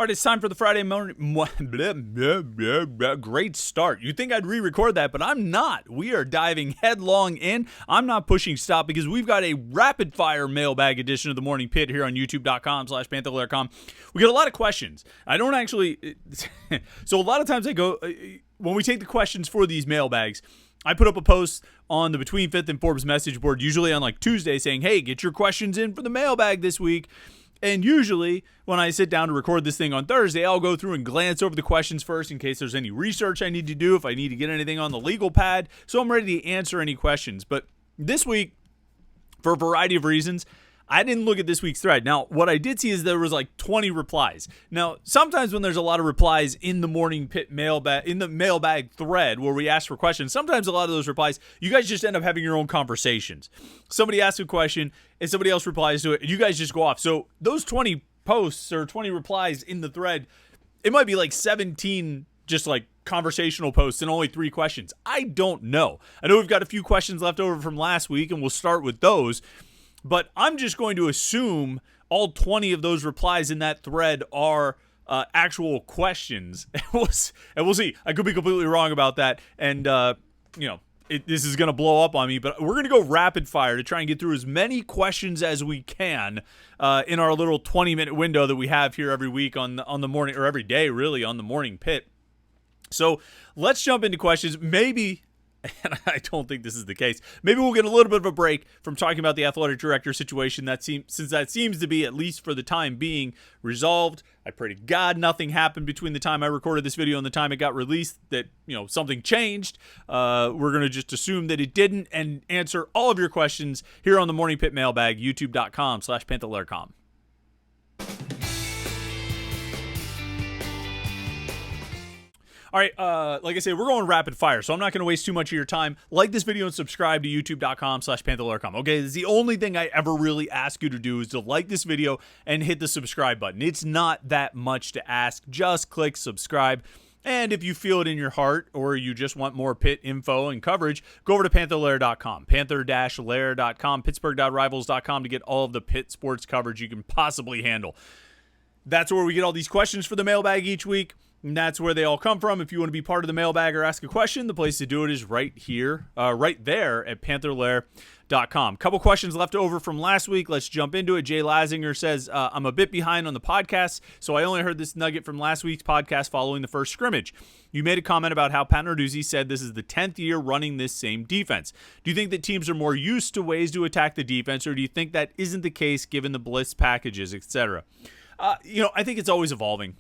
All right, it's time for the Friday morning. Great start. You'd think I'd re-record that, but I'm not. We are diving headlong in. I'm not pushing stop because we've got a rapid-fire mailbag edition of the Morning Pit here on YouTube.com/Panther-Lair.com. We get a lot of questions. I don't actually... So a lot of times I go... When we take the questions for these mailbags, I put up a post on the Between Fifth and Forbes message board, usually on like Tuesday, saying, hey, get your questions in for the mailbag this week. And usually, when I sit down to record this thing on Thursday, I'll go through and glance over the questions first in case there's any research I need to do, if I need to get anything on the legal pad, so I'm ready to answer any questions. But this week, for a variety of reasons, I didn't look at this week's thread. Now, what I did see is there was like 20 replies. Now, sometimes when there's a lot of replies in the Morning Pit mailbag, in the mailbag thread where we ask for questions, sometimes a lot of those replies, you guys just end up having your own conversations. Somebody asks a question and somebody else replies to it, and you guys just go off. So those 20 posts or 20 replies in the thread, it might be like 17 just like conversational posts and only 3 questions. I don't know. I know we've got a few questions left over from last week, and we'll start with those. But I'm just going to assume all 20 of those replies in that thread are actual questions. And we'll see. I could be completely wrong about that. And, this is going to blow up on me. But we're going to go rapid fire to try and get through as many questions as we can in our little 20-minute window that we have here every week on the morning, or every day, really, on the Morning Pit. So let's jump into questions. Maybe... And I don't think this is the case. Maybe we'll get a little bit of a break from talking about the athletic director situation since that seems to be, at least for the time being, resolved. I pray to God nothing happened between the time I recorded this video and the time it got released, that, something changed. We're going to just assume that it didn't and answer all of your questions here on the Morning Pit Mailbag, youtube.com/Panther-Lair.com. All right, like I said, we're going rapid fire, so I'm not going to waste too much of your time. Like this video and subscribe to youtube.com/Panther-Lair.com. Okay, it's the only thing I ever really ask you to do is to like this video and hit the subscribe button. It's not that much to ask. Just click subscribe. And if you feel it in your heart, or you just want more Pitt info and coverage, go over to Panther-Lair.com, Panther-Lair.com, Pittsburgh.rivals.com to get all of the Pitt sports coverage you can possibly handle. That's where we get all these questions for the mailbag each week. And that's where they all come from. If you want to be part of the mailbag or ask a question, the place to do it is right here, right there at Panther-Lair.com. Couple questions left over from last week. Let's jump into it. Jay Lazinger says, I'm a bit behind on the podcast, so I only heard this nugget from last week's podcast following the first scrimmage. You made a comment about how Pat Narduzzi said this is the 10th year running this same defense. Do you think that teams are more used to ways to attack the defense, or do you think that isn't the case given the blitz packages, etc.? I think it's always evolving.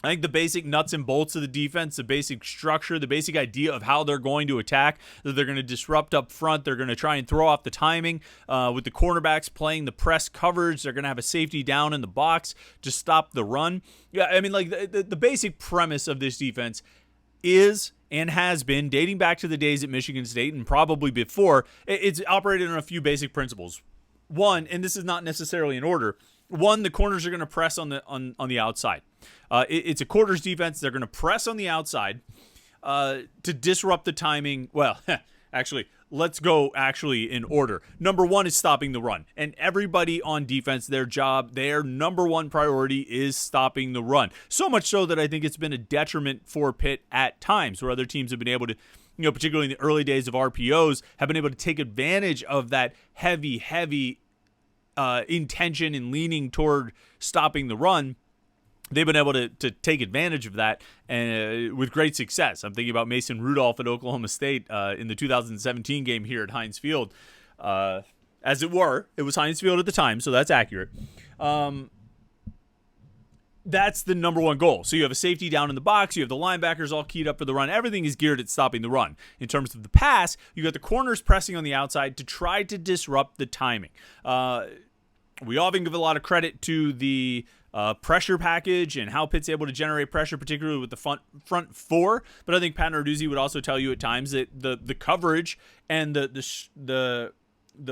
I think the basic nuts and bolts of the defense, the basic structure, the basic idea of how they're going to attack, that they're going to disrupt up front, they're going to try and throw off the timing with the cornerbacks playing the press coverage, they're going to have a safety down in the box to stop the run. Yeah, I mean, like the basic premise of this defense is and has been, dating back to the days at Michigan State and probably before, it's operated on a few basic principles. One, and this is not necessarily in order, one, the corners are going to press on the outside. It's a quarters defense. They're going to press on the outside to disrupt the timing. Well, actually, let's go in order. Number one is stopping the run. And everybody on defense, their number one priority is stopping the run. So much so that I think it's been a detriment for Pitt at times, where other teams have been able to, particularly in the early days of RPOs, have been able to take advantage of that heavy intention and leaning toward stopping the run. They've been able to take advantage of that and with great success. I'm thinking about Mason Rudolph at Oklahoma State in the 2017 game here at Heinz Field. As it were, it was Heinz Field at the time, so that's accurate. That's the number one goal. So you have a safety down in the box. You have the linebackers all keyed up for the run. Everything is geared at stopping the run. In terms of the pass, you got the corners pressing on the outside to try to disrupt the timing. We often give a lot of credit to the pressure package and how Pitt's able to generate pressure, particularly with the front four. But I think Pat Narduzzi would also tell you at times that the coverage and the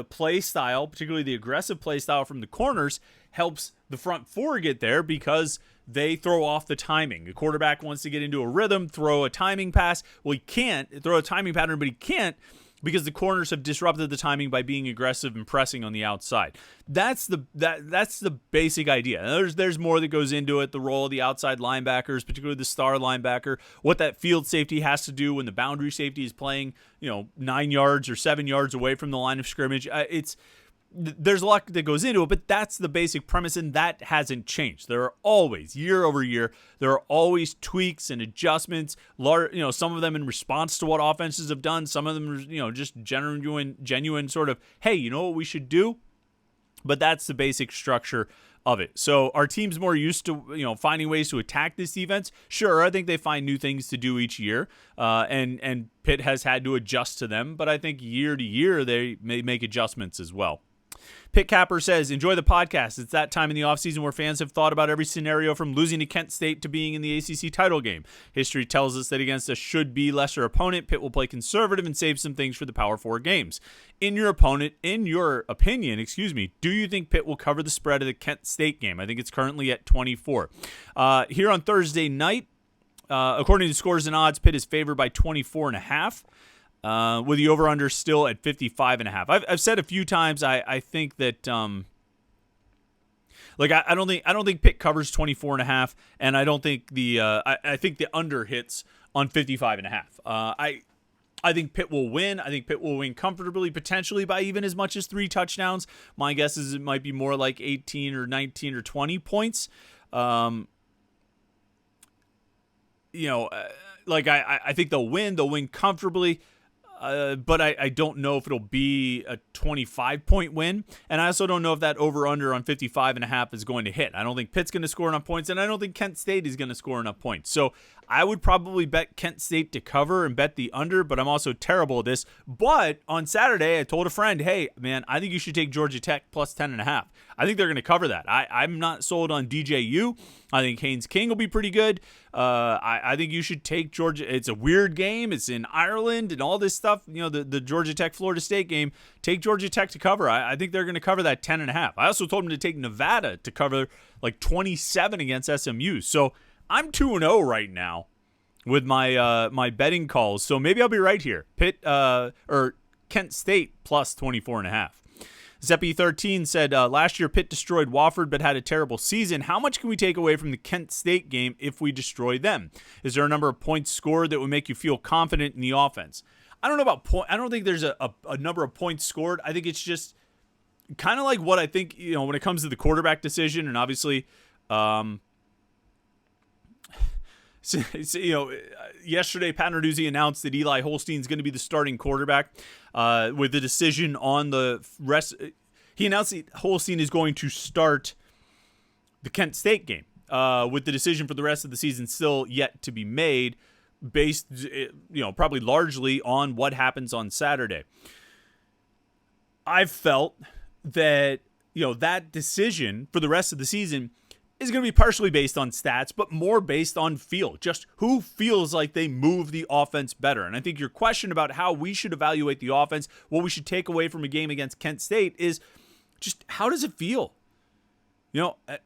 play style, particularly the aggressive play style from the corners, helps the front four get there because they throw off the timing. The quarterback wants to get into a rhythm, throw a timing pass. Well, he can't throw a timing pattern, but he can't because the corners have disrupted the timing by being aggressive and pressing on the outside. That's the basic idea. There's more that goes into it, the role of the outside linebackers, particularly the star linebacker, what that field safety has to do when the boundary safety is playing, 9 yards or 7 yards away from the line of scrimmage. There's a lot that goes into it, but that's the basic premise, and that hasn't changed. There are always, year over year, there are always tweaks and adjustments. Some of them in response to what offenses have done. Some of them are, just genuine sort of, hey, you know what we should do? But that's the basic structure of it. So our team's more used to, finding ways to attack this defense. Sure, I think they find new things to do each year, and Pitt has had to adjust to them. But I think year to year they may make adjustments as well. Pitt Capper says, enjoy the podcast. It's that time in the offseason where fans have thought about every scenario from losing to Kent State to being in the ACC title game. History tells us that against a should-be lesser opponent, Pitt will play conservative and save some things for the Power 4 games. In your opinion, do you think Pitt will cover the spread of the Kent State game? I think it's currently at 24. Here on Thursday night, according to Scores and Odds, Pitt is favored by 24.5. With the over-under still at 55.5. I've said a few times I think that I don't think Pitt covers 24.5, and I don't think I think the under hits on 55.5. I think Pitt will win. I think Pitt will win comfortably, potentially by even as much as 3 touchdowns. My guess is it might be more like 18 or 19 or 20 points. I think they'll win. They'll win comfortably. But I don't know if it'll be a 25-point win. And I also don't know if that over-under on 55.5 is going to hit. I don't think Pitt's going to score enough points, and I don't think Kent State is going to score enough points. So I would probably bet Kent State to cover and bet the under, but I'm also terrible at this. But on Saturday, I told a friend, hey, man, I think you should take Georgia Tech plus 10.5. I think they're going to cover that. I'm not sold on DJU. I think Haynes King will be pretty good. I think you should take Georgia. It's a weird game. It's in Ireland and all this stuff. The Georgia Tech Florida State game. Take Georgia Tech to cover. I think they're going to cover that 10.5. I also told them to take Nevada to cover like 27 against SMU. So I'm 2-0 right now with my betting calls. So maybe I'll be right here. Pitt or Kent State plus 24.5. Zeppy13 said, last year Pitt destroyed Wofford but had a terrible season. How much can we take away from the Kent State game if we destroy them? Is there a number of points scored that would make you feel confident in the offense? I don't know about I don't think there's a number of points scored. I think it's just kind of like what I think, when it comes to the quarterback decision, and obviously, yesterday Pat Narduzzi announced that Eli Holstein's going to be the starting quarterback. With the decision on the rest, he announced that Holstein is going to start the Kent State game. With the decision for the rest of the season still yet to be made, based, probably largely on what happens on Saturday. I've felt that, that decision for the rest of the season is going to be partially based on stats, but more based on feel. Just who feels like they move the offense better. And I think your question about how we should evaluate the offense, what we should take away from a game against Kent State is just how does it feel?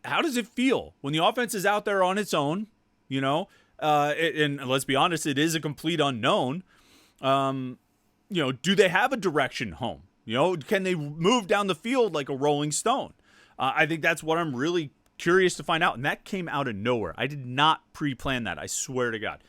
How does it feel when the offense is out there on its own, and let's be honest, it is a complete unknown. Do they have a direction home? Can they move down the field like a rolling stone? I think that's what I'm really curious to find out, and that came out of nowhere. I did not pre-plan that. I swear to God.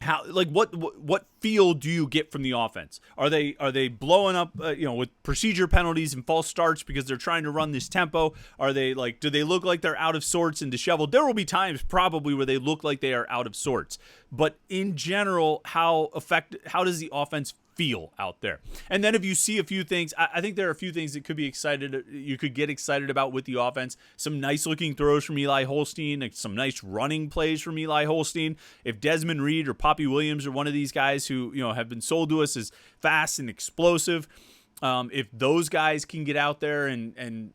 What feel do you get from the offense? Are they blowing up, with procedure penalties and false starts because they're trying to run this tempo? Are they do they look like they're out of sorts and disheveled? There will be times probably where they look like they are out of sorts, but in general, how does the offense feel out there? And then if you see a few things, I think there are a few things that you could get excited about with the offense. Some nice looking throws from Eli Holstein, some nice running plays from Eli Holstein. If Desmond Reed or Poppy Williams are one of these guys who have been sold to us as fast and explosive, if those guys can get out there and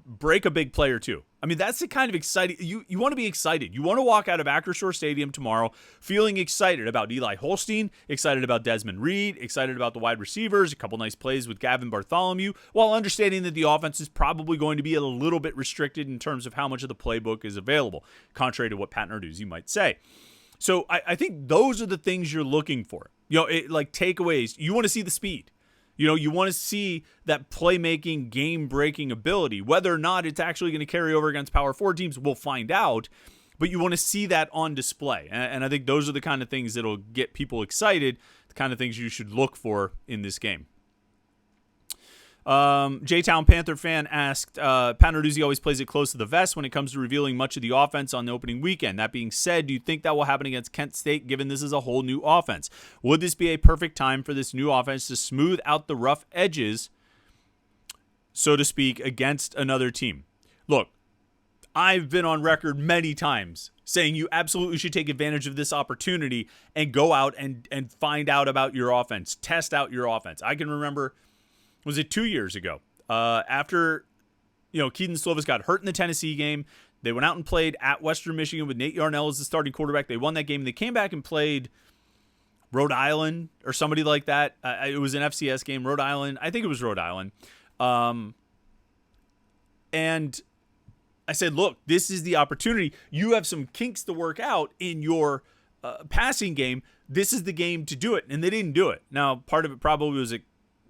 break a big play or two. I mean, that's the kind of exciting, you want to be excited. You want to walk out of Acrisure Stadium tomorrow feeling excited about Eli Holstein, excited about Desmond Reed, excited about the wide receivers, a couple nice plays with Gavin Bartholomew, while understanding that the offense is probably going to be a little bit restricted in terms of how much of the playbook is available, contrary to what Pat Narduzzi might say. So I think those are the things you're looking for. Like takeaways. You want to see the speed. You want to see that playmaking, game-breaking ability. Whether or not it's actually going to carry over against Power 4 teams, we'll find out. But you want to see that on display. And I think those are the kind of things that'll get people excited, the kind of things you should look for in this game. J-Town Panther fan asked, Pat Narduzzi always plays it close to the vest when it comes to revealing much of the offense on the opening weekend. That being said, do you think that will happen against Kent State, given this is a whole new offense? Would this be a perfect time for this new offense to smooth out the rough edges, so to speak, against another team? Look, I've been on record many times saying you absolutely should take advantage of this opportunity and go out and find out about your offense, test out your offense. I can remember, was it 2 years ago? After, Keaton Slovis got hurt in the Tennessee game, they went out and played at Western Michigan with Nate Yarnell as the starting quarterback. They won that game. They came back and played Rhode Island or somebody like that. It was an FCS game, Rhode Island. I think it was Rhode Island. And I said, look, this is the opportunity. You have some kinks to work out in your passing game. This is the game to do it. And they didn't do it. Now, part of it probably was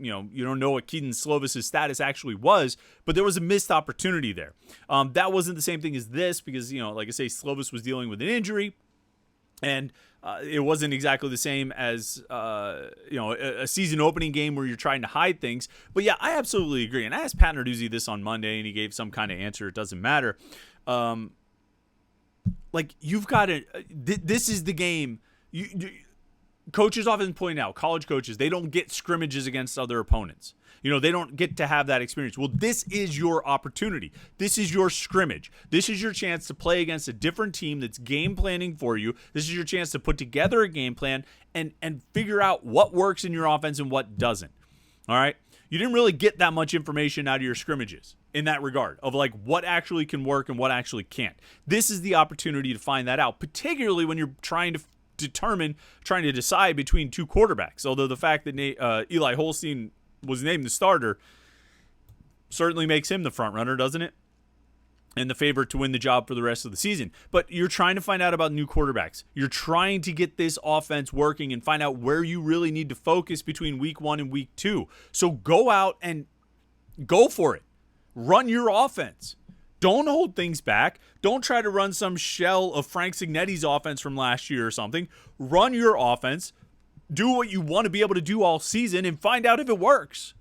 you don't know what Keaton Slovis' status actually was, but there was a missed opportunity there. That wasn't the same thing as this because, like I say, Slovis was dealing with an injury, and it wasn't exactly the same as, a season opening game where you're trying to hide things. But, yeah, I absolutely agree. And I asked Pat Narduzzi this on Monday, and he gave some kind of answer. It doesn't matter. You've got to this is the game. Coaches often point out, college coaches, they don't get scrimmages against other opponents. They don't get to have that experience. Well, this is your opportunity. This is your scrimmage. This is your chance to play against a different team that's game planning for you. This is your chance to put together a game plan and figure out what works in your offense and what doesn't. All right? You didn't really get that much information out of your scrimmages in that regard of what actually can work and what actually can't. This is the opportunity to find that out, particularly when you're trying to decide between two quarterbacks. Although the fact that Eli Holstein was named the starter certainly makes him the front runner, doesn't it? And the favorite to win the job for the rest of the season. But you're trying to find out about new quarterbacks. You're trying to get this offense working and find out where you really need to focus between week 1 and week 2. So go out and go for it. Run your offense. Don't hold things back. Don't try to run some shell of Frank Signetti's offense from last year or something. Run your offense. Do what you want to be able to do all season and find out if it works.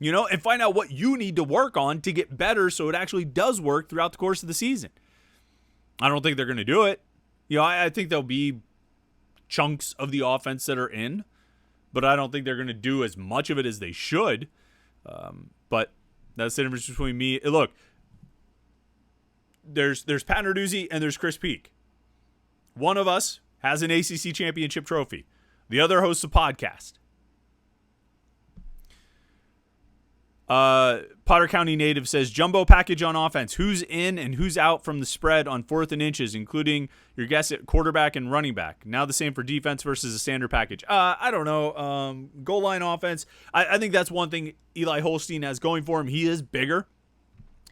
And find out what you need to work on to get better so it actually does work throughout the course of the season. I don't think they're going to do it. I think there'll be chunks of the offense that are in, but I don't think they're going to do as much of it as they should. But that's the difference between me. Look, there's Pat Narduzzi and there's Chris Peak. One of us has an ACC championship trophy. The other hosts a podcast. Potter County native says, jumbo package on offense. Who's in and who's out from the spread on 4th and inches, including your guess at quarterback and running back. Now the same for defense versus a standard package. I don't know. Goal line offense. I think that's one thing Eli Holstein has going for him. He is bigger.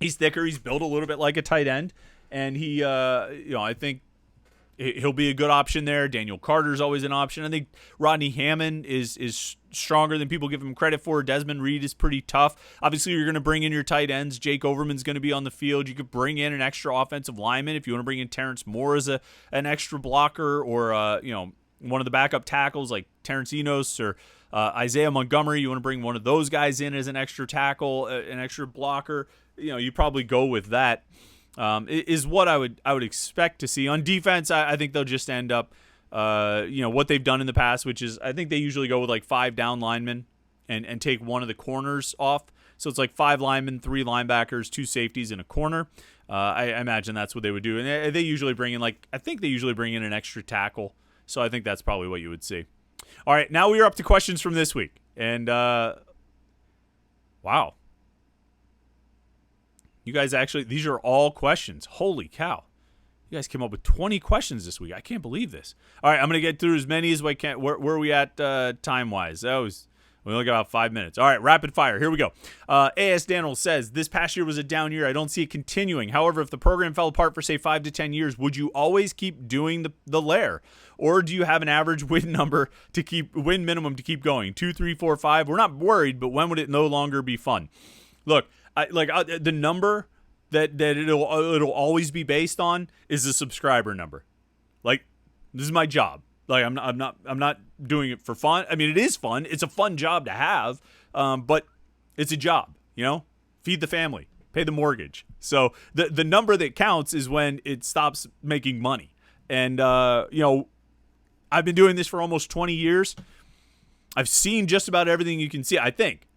He's thicker. He's built a little bit like a tight end. And he, I think he'll be a good option there. Daniel Carter's always an option. I think Rodney Hammond is stronger than people give him credit for. Desmond Reed is pretty tough. Obviously, you're going to bring in your tight ends. Jake Overman's going to be on the field. You could bring in an extra offensive lineman if you want to bring in Terrence Moore as an extra blocker, or one of the backup tackles like Terrence Enos or Isaiah Montgomery. You want to bring one of those guys in as an extra tackle, an extra blocker. You probably go with that. Is what I would expect to see. On defense, I think they'll just end up, what they've done in the past, which is I think they usually go with 5 down linemen and take one of the corners off. So it's 5 linemen, 3 linebackers, 2 safeties, and a corner. I imagine that's what they would do. And they usually bring in an extra tackle. So I think that's probably what you would see. All right, now we are up to questions from this week. And, wow. You guys these are all questions. Holy cow. You guys came up with 20 questions this week. I can't believe this. All right, I'm going to get through as many as I can. Where are we at time-wise? We only got about 5 minutes. All right, rapid fire. Here we go. A.S. Daniel says, this past year was a down year. I don't see it continuing. However, if the program fell apart for, say, 5 to 10 years, would you always keep doing the Lair? Or do you have an average win minimum to keep going? 2, 3, 4, 5? We're not worried, but when would it no longer be fun? Look, the number that it'll always be based on is the subscriber number. Like, this is my job. Like, I'm not doing it for fun. I mean, it is fun. It's a fun job to have, but it's a job. Feed the family, pay the mortgage. So the number that counts is when it stops making money. And I've been doing this for almost 20 years. I've seen just about everything you can see. I think.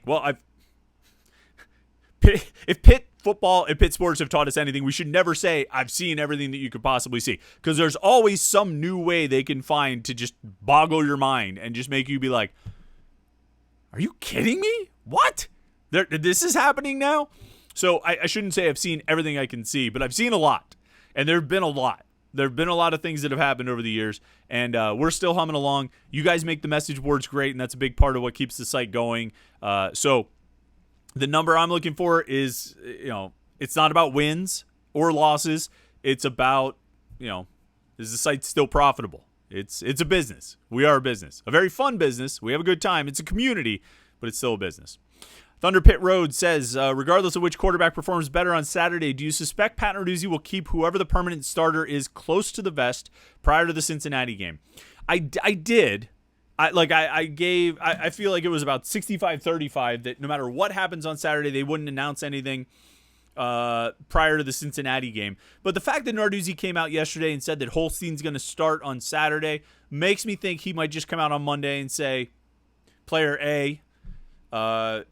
Well, if Pitt football and Pitt sports have taught us anything, we should never say I've seen everything that you could possibly see, because there's always some new way they can find to just boggle your mind and just make you be like, are you kidding me? What? This is happening now? So I shouldn't say I've seen everything I can see, but I've seen a lot, and there have been a lot. There have been a lot of things that have happened over the years, and we're still humming along. You guys make the message boards great, and that's a big part of what keeps the site going. So the number I'm looking for is, it's not about wins or losses. It's about, is the site still profitable? It's a business. We are a business. A very fun business. We have a good time. It's a community, but it's still a business. Thunder Pit Road says, regardless of which quarterback performs better on Saturday, do you suspect Pat Narduzzi will keep whoever the permanent starter is close to the vest prior to the Cincinnati game? I did. I feel like it was about 65-35 that no matter what happens on Saturday, they wouldn't announce anything prior to the Cincinnati game. But the fact that Narduzzi came out yesterday and said that Holstein's going to start on Saturday makes me think he might just come out on Monday and say, player A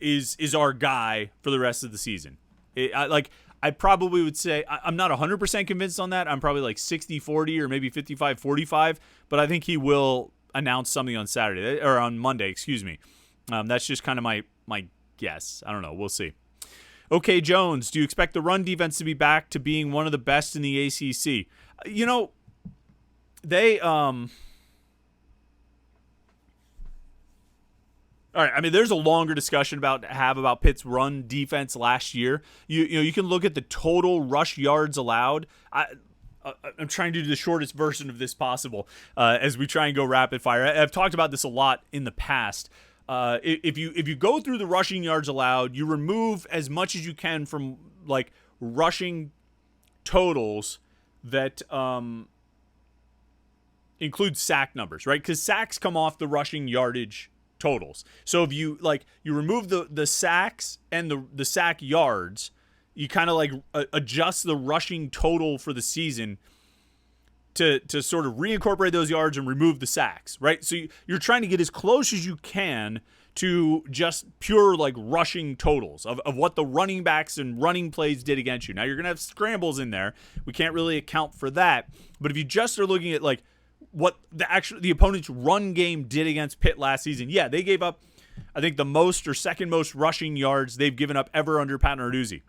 is our guy for the rest of the season. I probably would say, I'm not 100% convinced on that. I'm probably like 60-40 or maybe 55-45, but I think he will announce something on Saturday or on Monday, excuse me. That's just kind of my guess. I don't know. We'll see. Okay, Jones, do you expect the run defense to be back to being one of the best in the ACC? They all right, I mean, there's a longer discussion about Pitt's run defense last year. You can look at the total rush yards allowed. I'm trying to do the shortest version of this possible as we try and go rapid fire. I've talked about this a lot in the past. If you go through the rushing yards allowed, you remove as much as you can from like rushing totals that include sack numbers, right? Because sacks come off the rushing yardage totals. So if you remove the sacks and the sack yards, you kind of like adjust the rushing total for the season to sort of reincorporate those yards and remove the sacks, right? So you're trying to get as close as you can to just pure like rushing totals of what the running backs and running plays did against you. Now you're going to have scrambles in there. We can't really account for that. But if you just are looking at like what the opponent's run game did against Pitt last season, yeah, they gave up, I think, the most or second most rushing yards they've given up ever under Pat Narduzzi.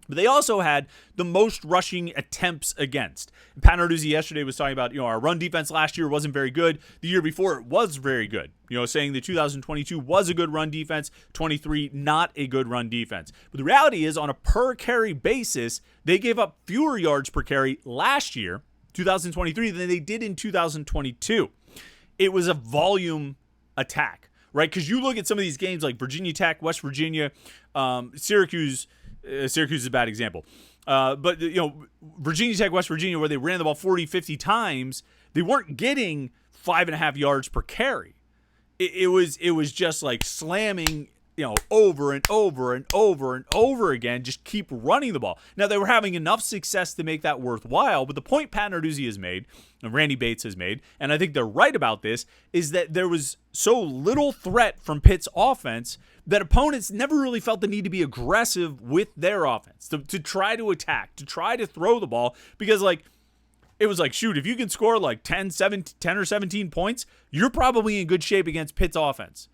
But they also had the most rushing attempts against. Pat Narduzzi yesterday was talking about, our run defense last year wasn't very good. The year before it was very good. Saying that 2022 was a good run defense, 23 not a good run defense. But the reality is, on a per carry basis, they gave up fewer yards per carry last year, 2023, than they did in 2022. It was a volume attack, right? Because you look at some of these games like Virginia Tech, West Virginia, Syracuse. Syracuse is a bad example. But Virginia Tech, West Virginia, where they ran the ball 40, 50 times, they weren't getting 5.5 yards per carry. It was just like slamming, over and over and over and over again, just keep running the ball. Now, they were having enough success to make that worthwhile, but the point Pat Narduzzi has made, and Randy Bates has made, and I think they're right about this, is that there was so little threat from Pitt's offense that opponents never really felt the need to be aggressive with their offense, to try to attack, to try to throw the ball, because it was like, shoot, if you can score like 10 or 17 points, you're probably in good shape against Pitt's offense.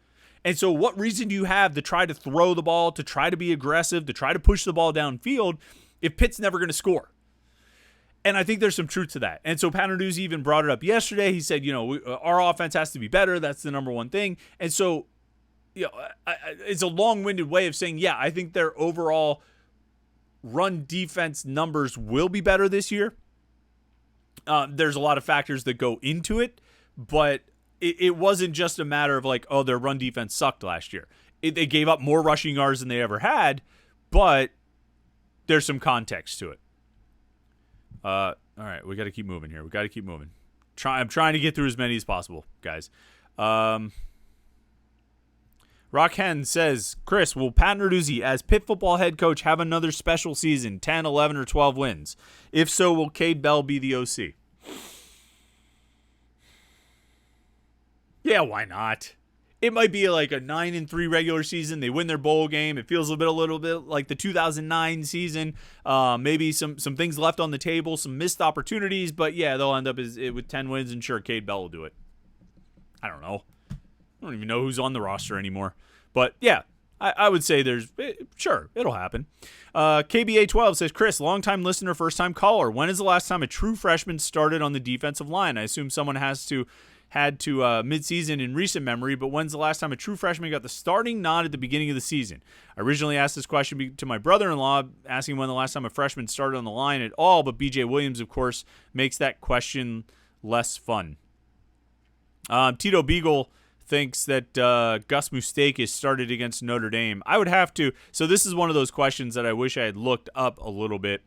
And so what reason do you have to try to throw the ball, to try to be aggressive, to try to push the ball downfield if Pitt's never going to score? And I think there's some truth to that. And so Pat Narduzzi even brought it up yesterday. He said, our offense has to be better. That's the number one thing. And so it's a long-winded way of saying, yeah, I think their overall run defense numbers will be better this year. There's a lot of factors that go into it, but it wasn't just a matter of like, oh, their run defense sucked last year. They gave up more rushing yards than they ever had, but there's some context to it. All right, we got to keep moving here. I'm trying to get through as many as possible, guys. Rockhen says, Chris, will Pat Narduzzi, as Pitt football head coach, have another special season, 10, 11, or 12 wins? If so, will Cade Bell be the OC? Yeah, why not? It might be like a 9-3 regular season. They win their bowl game. It feels a little bit like the 2009 season. Maybe some things left on the table, some missed opportunities. But yeah, they'll end up with 10 wins, and sure, Cade Bell will do it. I don't know. I don't even know who's on the roster anymore. But yeah, I would say sure, it'll happen. KBA12 says, Chris, longtime listener, first-time caller. When is the last time a true freshman started on the defensive line? I assume someone had to mid-season in recent memory, but when's the last time a true freshman got the starting nod at the beginning of the season? I originally asked this question to my brother-in-law, asking when the last time a freshman started on the line at all, but BJ Williams, of course, makes that question less fun. Tito Beagle thinks that Gus Moustakis started against Notre Dame. I would have to. So this is one of those questions that I wish I had looked up a little bit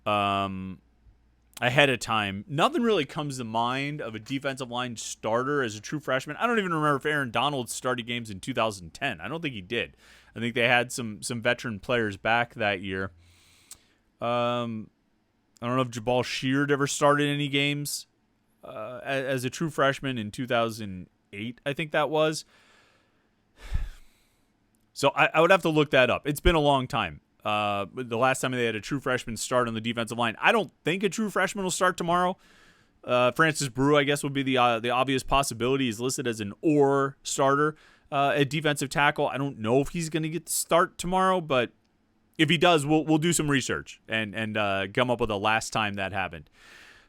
ahead of time. Nothing really comes to mind of a defensive line starter as a true freshman. I don't even remember if Aaron Donald started games in 2010. I don't think he did. I think they had some veteran players back that year. I don't know if Jabal Sheard ever started any games as a true freshman in 2008, I think that was. So I would have to look that up. It's been a long time. The last time they had a true freshman start on the defensive line. I don't think a true freshman will start tomorrow. Francis Brew, I guess, would be the obvious possibility. He's listed as an or starter at defensive tackle. I don't know if he's going to get the start tomorrow, but if he does, we'll do some research and come up with the last time that happened.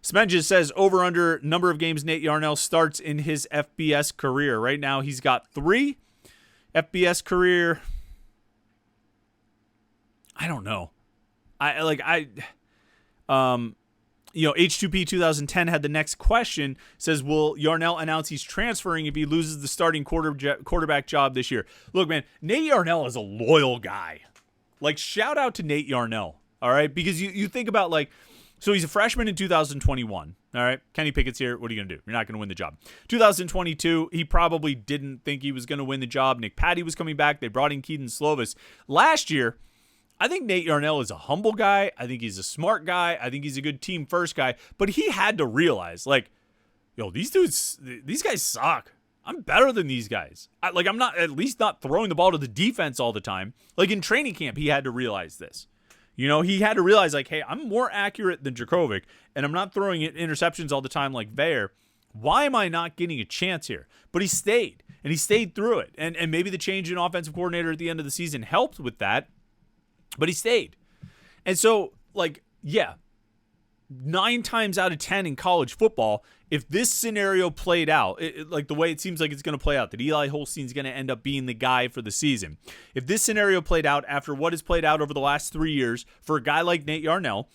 Smenges says, over under number of games Nate Yarnell starts in his FBS career. Right now, he's got 3. FBS career, I don't know. H2P 2010 had the next question, says, will Yarnell announce he's transferring if he loses the starting quarterback job this year? Look, man, Nate Yarnell is a loyal guy. Like, shout out to Nate Yarnell, all right? Because you think about, like, so he's a freshman in 2021, all right? Kenny Pickett's here. What are you going to do? You're not going to win the job. 2022, he probably didn't think he was going to win the job. Nick Patty was coming back. They brought in Keaton Slovis. Last year, I think Nate Yarnell is a humble guy. I think he's a smart guy. I think he's a good team first guy. But he had to realize, like, these guys suck. I'm better than these guys. I'm not, at least not throwing the ball to the defense all the time. Like, in training camp, he had to realize this. He had to realize, like, hey, I'm more accurate than Djokovic, and I'm not throwing interceptions all the time like Vair. Why am I not getting a chance here? But he stayed, and he stayed through it. And maybe the change in offensive coordinator at the end of the season helped with that, but he stayed. And so, like, yeah, 9 times out of 10 in college football, if this scenario played out, like the way it seems like it's going to play out, that Eli Holstein's going to end up being the guy for the season. If this scenario played out after what has played out over the last 3 years for a guy like Nate Yarnell,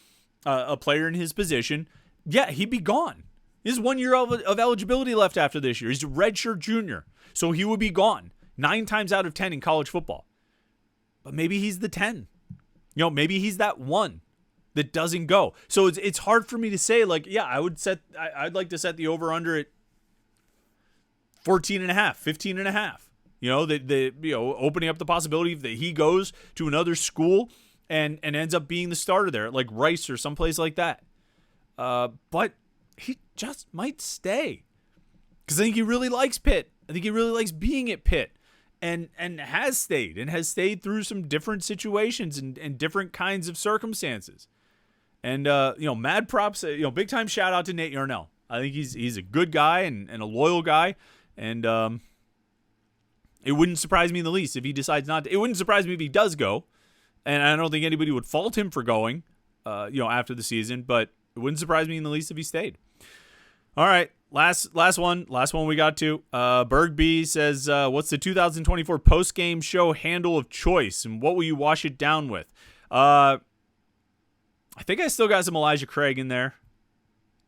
a player in his position, yeah, he'd be gone. There's 1 year of eligibility left after this year. He's a redshirt junior, so he would be gone 9 times out of 10 in college football. But maybe he's the 10. Maybe he's that 1 that doesn't go. So it's hard for me to say, like, yeah, I'd like to set the over-under at 14.5, 15.5. Opening up the possibility that he goes to another school and ends up being the starter there, like Rice or someplace like that. But he just might stay. Because I think he really likes Pitt. I think he really likes being at Pitt. And has stayed through some different situations and different kinds of circumstances. And, mad props, big time shout out to Nate Yarnell. I think he's a good guy and a loyal guy. And it wouldn't surprise me in the least if he decides not to. It wouldn't surprise me if he does go. And I don't think anybody would fault him for going, after the season. But it wouldn't surprise me in the least if he stayed. All right. Last one we got to. Berg B says, what's the 2024 post-game show handle of choice, and what will you wash it down with? I think I still got some Elijah Craig in there.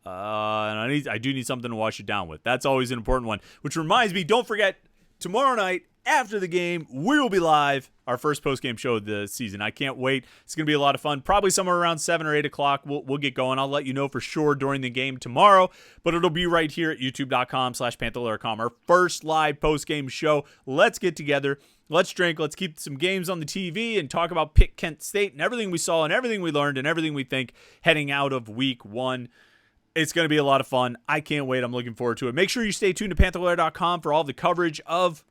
And I do need something to wash it down with. That's always an important one. Which reminds me, don't forget, tomorrow night, after the game, we will be live. Our first post-game show of the season. I can't wait. It's going to be a lot of fun. Probably somewhere around 7 or 8 o'clock. We'll get going. I'll let you know for sure during the game tomorrow. But it'll be right here at youtube.com/Panther-Lair.com. Our first live post-game show. Let's get together. Let's drink. Let's keep some games on the TV and talk about Pitt Kent State and everything we saw and everything we learned and everything we think heading out of week 1. It's going to be a lot of fun. I can't wait. I'm looking forward to it. Make sure you stay tuned to Panther-Lair.com for all the coverage of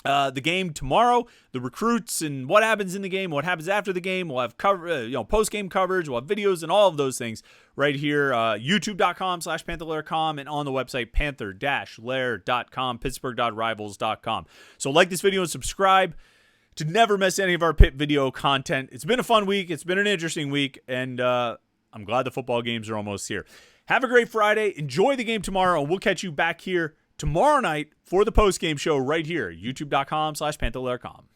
the game tomorrow, the recruits and what happens in the game, what happens after the game. We'll have post-game coverage. We'll have videos and all of those things right here. YouTube.com/Panther-Lair.com and on the website Panther-Lair.com, Pittsburgh.rivals.com. So like this video and subscribe to never miss any of our Pitt video content. It's been a fun week. It's been an interesting week, and I'm glad the football games are almost here. Have a great Friday. Enjoy the game tomorrow, and we'll catch you back here tomorrow night for the post-game show right here, youtube.com/Panther-Lair.com.